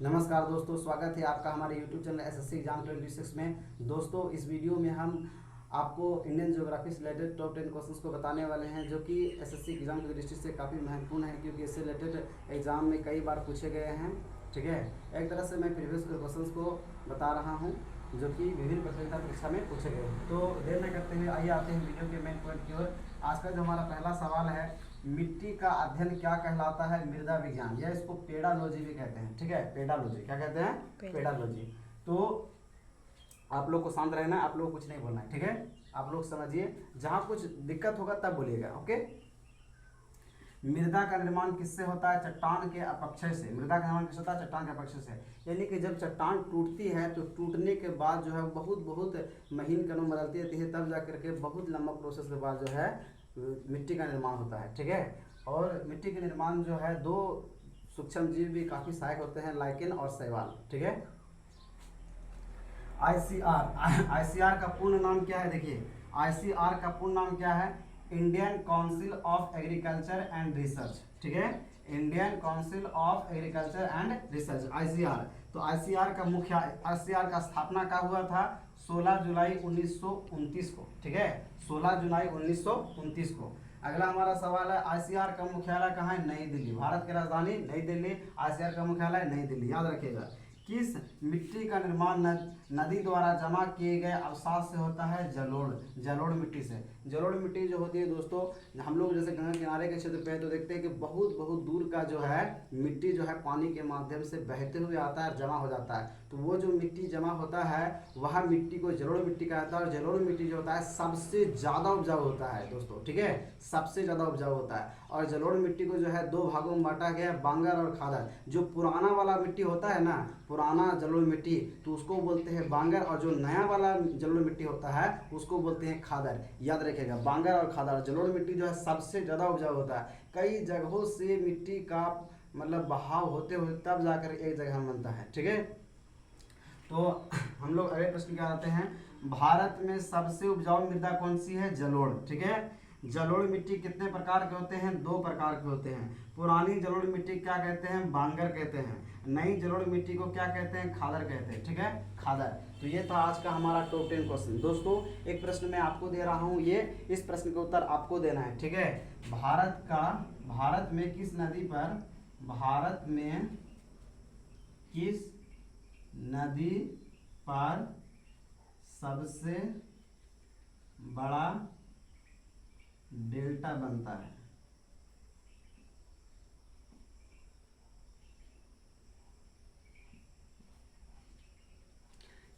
नमस्कार दोस्तों, स्वागत है आपका हमारे YouTube चैनल एसएससी एग्जाम 26 में। दोस्तों, इस वीडियो में हम आपको इंडियन ज्योग्राफी से रिलेटेड टॉप 10 क्वेश्चंस को बताने वाले हैं, जो कि एसएससी एग्जाम की दृष्टि से काफ़ी महत्वपूर्ण है, क्योंकि इससे रिलेटेड एग्जाम में कई बार पूछे गए हैं। ठीक है, एक तरह से मैं प्रीवियस क्वेश्चंस को बता रहा हूँ जो कि विभिन्न प्रतियोगिता परीक्षा में पूछे गए। तो देर न करते हुए आइए आते हैं वीडियो के मेन पॉइंट की ओर। आज का जो हमारा पहला सवाल है, मिट्टी का अध्ययन क्या कहलाता है? मृदा विज्ञान, या इसको पेडालॉजी भी कहते हैं। ठीक है, पेडालॉजी क्या कहते हैं? पेडालॉजी। तो आप लोग को शांत रहना है, आप लोग को कुछ नहीं बोलना है। ठीक है, आप लोग समझिए, जहां कुछ दिक्कत होगा तब बोलिएगा। ओके। मृदा का निर्माण किससे होता है? चट्टान के अपक्षय से। मृदा का निर्माण किससे होता है? चट्टान के अपक्षय से। यानी कि जब चट्टान टूटती है तो टूटने के बाद जो है बहुत बहुत महीन कणों में बदलती रहती है, तब जा करके बहुत लंबा प्रोसेस के बाद जो है मिट्टी का निर्माण होता है। ठीक है, और मिट्टी के निर्माण जो है दो सूक्ष्म जीव भी काफी सहायक होते हैं, लाइकेन और शैवाल। ठीक है। आईसीआर का पूर्ण नाम क्या है? देखिए, आईसीआर का पूर्ण नाम क्या है? Indian council of agriculture and research. ठीक है, Indian council of agriculture and research, ICR. तो आईसीआर का स्थापना कब हुआ था? 16 जुलाई 1929 को। ठीक है, 16 जुलाई 1929 को। अगला हमारा सवाल है, आईसीआर का मुख्यालय कहाँ है? नई दिल्ली। भारत की राजधानी नई दिल्ली, आईसीआर का मुख्यालय नई दिल्ली, याद रखिएगा। किस मिट्टी का निर्माण नदी द्वारा जमा किए गए अवसाद से होता है? जलोढ़ मिट्टी से। जलोढ़ मिट्टी जो होती है दोस्तों, हम लोग जैसे गंगा किनारे के क्षेत्र पे तो देखते हैं कि बहुत बहुत दूर का जो है मिट्टी जो है पानी के माध्यम से बहते हुए आता है, जमा हो जाता है। तो वो जो मिट्टी जमा होता है वह मिट्टी को जलोढ़ मिट्टी कहता है। और जलोढ़ मिट्टी जो होता है सबसे ज्यादा उपजाऊ होता है दोस्तों। ठीक है, सबसे ज्यादा उपजाऊ होता है। और जलोढ़ मिट्टी को जो है दो भागों में बांटा गया, बांगर और खादर। जो पुराना वाला मिट्टी होता है ना, पुराना जलोढ़ मिट्टी, तो उसको बोलते हैं बांगर, और जो नया वाला जलोढ़ मिट्टी होता है उसको बोलते हैं खादर। याद रखिएगा, बांगर और खादर। जलोढ़ मिट्टी जो है सबसे ज्यादा उपजाऊ होता है। कई जगहों से मिट्टी का मतलब बहाव होते हुए तब जाकर एक जगह बनता है। ठीक है, तो हम लोग अगले प्रश्न क्या आते हैं, भारत में सबसे उपजाऊ मृदा कौन सी है? जलोढ़। ठीक है, जलोढ़ मिट्टी कितने प्रकार के होते हैं? 2 प्रकार के होते हैं। पुरानी जलोढ़ मिट्टी क्या कहते हैं? बांगर कहते हैं। नई जलोढ़ मिट्टी को क्या कहते हैं? खादर कहते हैं। ठीक है, खादर। तो ये था आज का हमारा टॉप 10 क्वेश्चन। दोस्तों, एक प्रश्न मैं आपको दे रहा हूँ, ये इस प्रश्न का उत्तर आपको देना है। ठीक है, भारत में किस नदी पर सबसे बड़ा डेल्टा बनता है?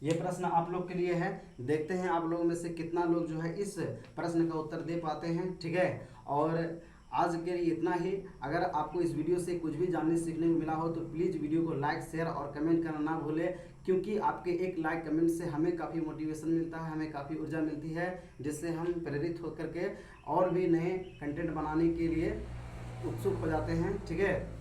ये प्रश्न आप लोग के लिए है। देखते हैं आप लोगों में से कितना लोग जो है इस प्रश्न का उत्तर दे पाते हैं। ठीक है, और आज के लिए इतना ही। अगर आपको इस वीडियो से कुछ भी जानने सीखने को मिला हो तो प्लीज़ वीडियो को लाइक, शेयर और कमेंट करना ना भूलें, क्योंकि आपके एक लाइक कमेंट से हमें काफ़ी मोटिवेशन मिलता है, हमें काफ़ी ऊर्जा मिलती है, जिससे हम प्रेरित होकर के और भी नए कंटेंट बनाने के लिए उत्सुक हो जाते हैं। ठीक है,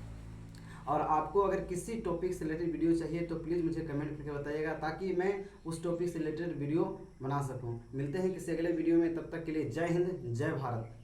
और आपको अगर किसी टॉपिक से रिलेटेड वीडियो चाहिए तो प्लीज़ मुझे कमेंट करके बताइएगा, ताकि मैं उस टॉपिक से रिलेटेड वीडियो बना सकूं। मिलते हैं किसी अगले वीडियो में, तब तक के लिए जय हिंद, जय भारत।